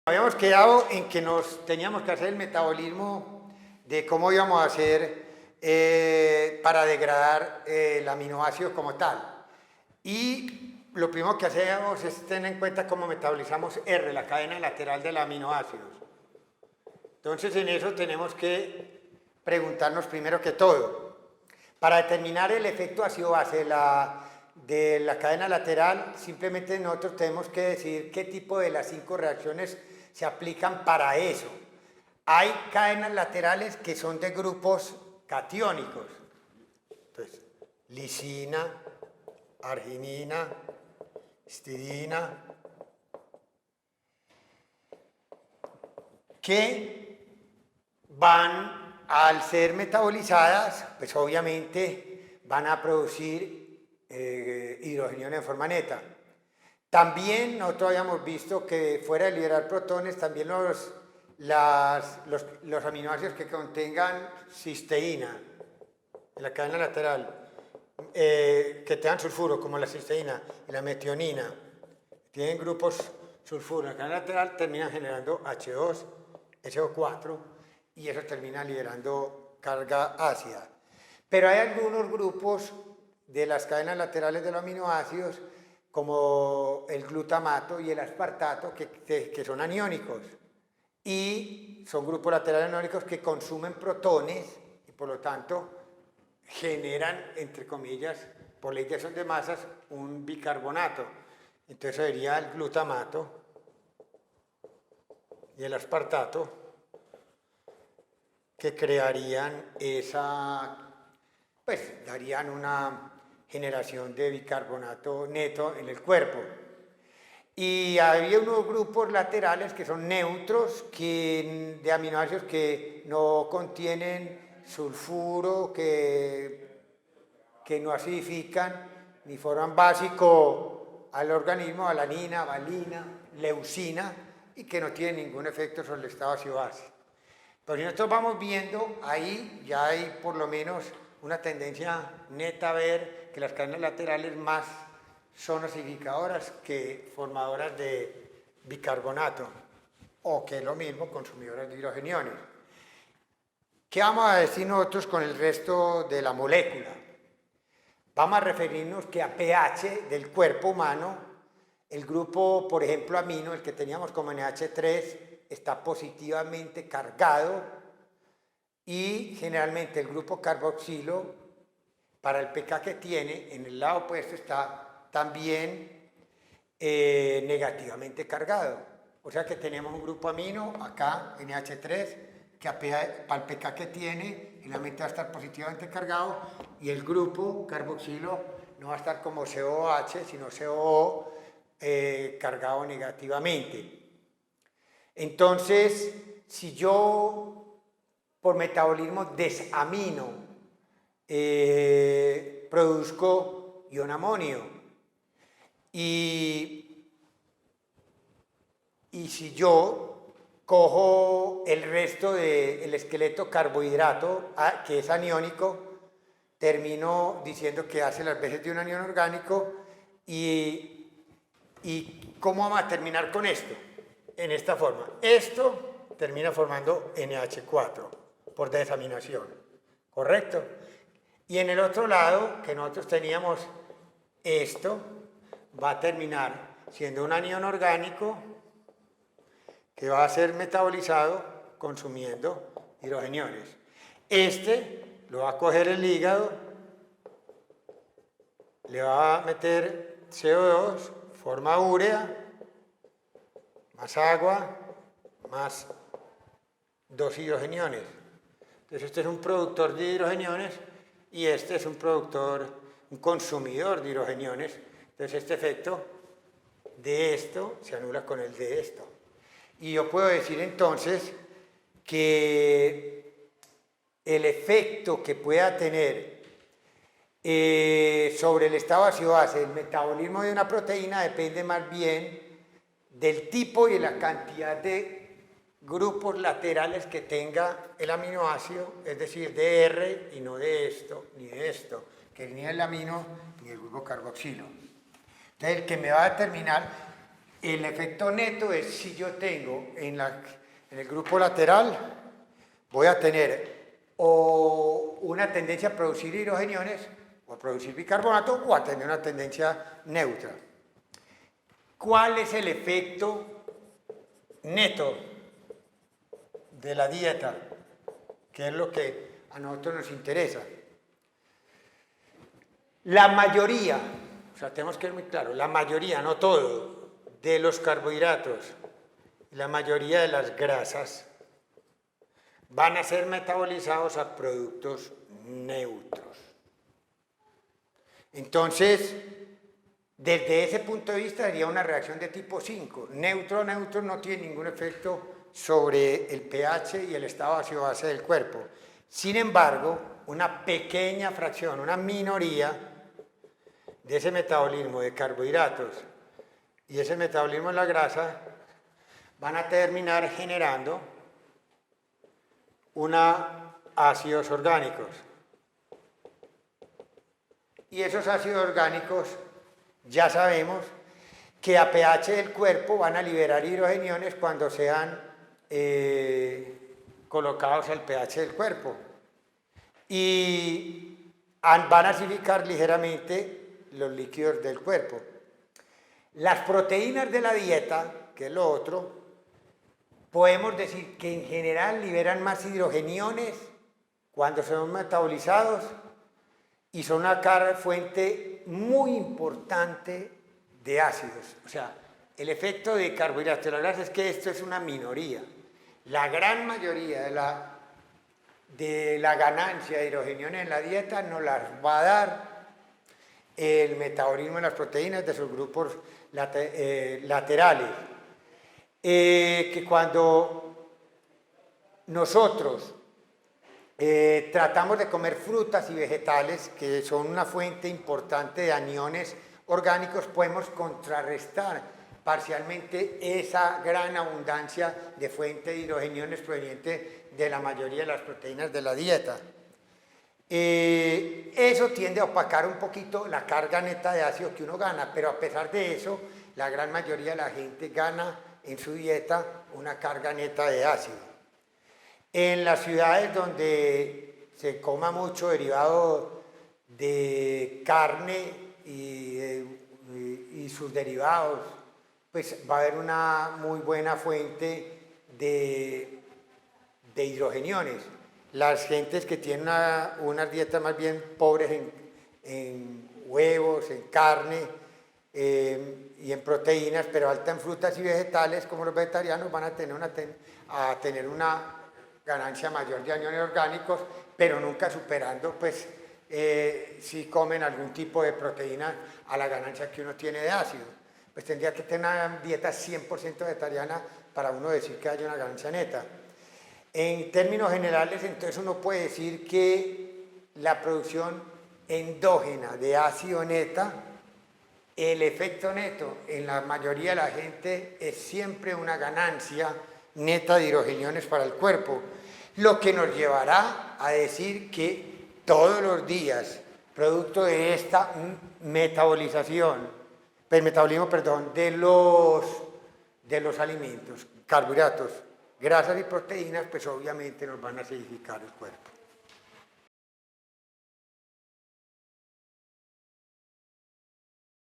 Habíamos quedado en que nos teníamos que hacer el metabolismo de cómo íbamos a hacer para degradar el aminoácido como tal. Y lo primero que hacemos es tener en cuenta cómo metabolizamos R, la cadena lateral de los aminoácidos. Entonces en eso tenemos que preguntarnos primero que todo. Para determinar el efecto ácido-base de la cadena lateral, simplemente nosotros tenemos que decidir qué tipo de las 5 reacciones se aplican para eso. Hay cadenas laterales que son de grupos catiónicos. Entonces, lisina, arginina, histidina, que van, al ser metabolizadas, pues obviamente van a producir hidrogeniones en forma neta. También nosotros habíamos visto que fuera de liberar protones, también los aminoácidos que contengan cisteína en la cadena lateral, que tengan sulfuro, como la cisteína y la metionina, tienen grupos sulfuro en la cadena lateral, terminan generando H2, SO4, y eso termina liberando carga ácida. Pero hay algunos grupos de las cadenas laterales de los aminoácidos, como el glutamato y el aspartato, que son aniónicos. Y son grupos laterales aniónicos que consumen protones y por lo tanto generan, entre comillas, por ley de masas, un bicarbonato. Entonces sería el glutamato y el aspartato que crearían darían una generación de bicarbonato neto en el cuerpo. Y había unos grupos laterales que son neutros, de aminoácidos que no contienen sulfuro, que no acidifican ni forman básico al organismo, alanina, valina, leucina, y que no tienen ningún efecto sobre el estado ácido-base. Pero si nosotros vamos viendo, ahí ya hay por lo menos una tendencia neta a ver que las cadenas laterales más son acidificadoras que formadoras de bicarbonato, o que es lo mismo, consumidoras de hidrogeniones. ¿Qué vamos a decir nosotros con el resto de la molécula? Vamos a referirnos que a pH del cuerpo humano, el grupo, por ejemplo, amino, el que teníamos como NH3, está positivamente cargado, y generalmente el grupo carboxilo, para el pK que tiene, en el lado opuesto está también negativamente cargado. O sea que tenemos un grupo amino, acá, NH3, que para el pK que tiene, generalmente va a estar positivamente cargado, y el grupo carboxilo no va a estar como COH, sino COO, cargado negativamente. Entonces, si yo por metabolismo desamino produzco ion amonio, y si yo cojo el resto del esqueleto carbohidrato, que es aniónico, termino diciendo que hace las veces de un anión orgánico. ¿Y cómo vamos a terminar con esto? En esta forma. Esto termina formando NH4 por desaminación, ¿correcto? Y en el otro lado, que nosotros teníamos esto, va a terminar siendo un anión orgánico que va a ser metabolizado consumiendo hidrogeniones. Este lo va a coger el hígado, le va a meter CO2, forma urea, más agua, más 2 hidrogeniones. Entonces este es un productor de hidrogeniones y este es un consumidor de hidrogeniones. Entonces este efecto de esto se anula con el de esto. Y yo puedo decir entonces que el efecto que pueda tener sobre el estado ácido-base el metabolismo de una proteína depende más bien del tipo y de la cantidad de grupos laterales que tenga el aminoácido, es decir, de R y no de esto ni de esto, que ni el amino ni el grupo carboxilo. Entonces, el que me va a determinar El efecto neto es si yo tengo en el grupo lateral, voy a tener o una tendencia a producir hidrogeniones, o a producir bicarbonato, o a tener una tendencia neutra. ¿Cuál es el efecto neto de la dieta? Que es lo que a nosotros nos interesa. La mayoría, o sea, tenemos que ser muy claros, la mayoría, no todo, de los carbohidratos, la mayoría de las grasas van a ser metabolizados a productos neutros. Entonces, desde ese punto de vista sería una reacción de tipo 5. Neutro no tiene ningún efecto sobre el pH y el estado ácido-base del cuerpo. Sin embargo, una pequeña fracción, una minoría de ese metabolismo de carbohidratos y ese metabolismo en la grasa van a terminar generando ácidos orgánicos. Y esos ácidos orgánicos ya sabemos que a pH del cuerpo van a liberar hidrogeniones cuando sean colocados al pH del cuerpo. Y van a acidificar ligeramente los líquidos del cuerpo. Las proteínas de la dieta, que es lo otro, podemos decir que en general liberan más hidrogeniones cuando son metabolizados y son una fuente muy importante de ácidos. O sea, el efecto de carbohidratos de la grasa es que esto es una minoría. La gran mayoría de la ganancia de hidrogeniones en la dieta nos las va a dar el metabolismo de las proteínas de sus grupos laterales. Que cuando nosotros tratamos de comer frutas y vegetales, que son una fuente importante de aniones orgánicos, podemos contrarrestar parcialmente esa gran abundancia de fuente de hidrogeniones proveniente de la mayoría de las proteínas de la dieta. Eso tiende a opacar un poquito la carga neta de ácido que uno gana, pero a pesar de eso, la gran mayoría de la gente gana en su dieta una carga neta de ácido. En las ciudades donde se coma mucho derivado de carne y sus derivados, pues va a haber una muy buena fuente de hidrogeniones. Las gentes que tienen unas dietas más bien pobres en huevos, en carne y en proteínas, pero alta en frutas y vegetales, como los vegetarianos, van a tener una ganancia mayor de aniones orgánicos, pero nunca superando, pues, si comen algún tipo de proteína a la ganancia que uno tiene de ácido. Pues tendría que tener una dieta 100% vegetariana para uno decir que haya una ganancia neta. En términos generales, entonces uno puede decir que la producción endógena de ácido neta, el efecto neto en la mayoría de la gente es siempre una ganancia neta de hidrogeniones para el cuerpo, lo que nos llevará a decir que todos los días, producto de esta metabolismo, de los alimentos, carbohidratos, grasas y proteínas, pues obviamente nos van a acidificar el cuerpo.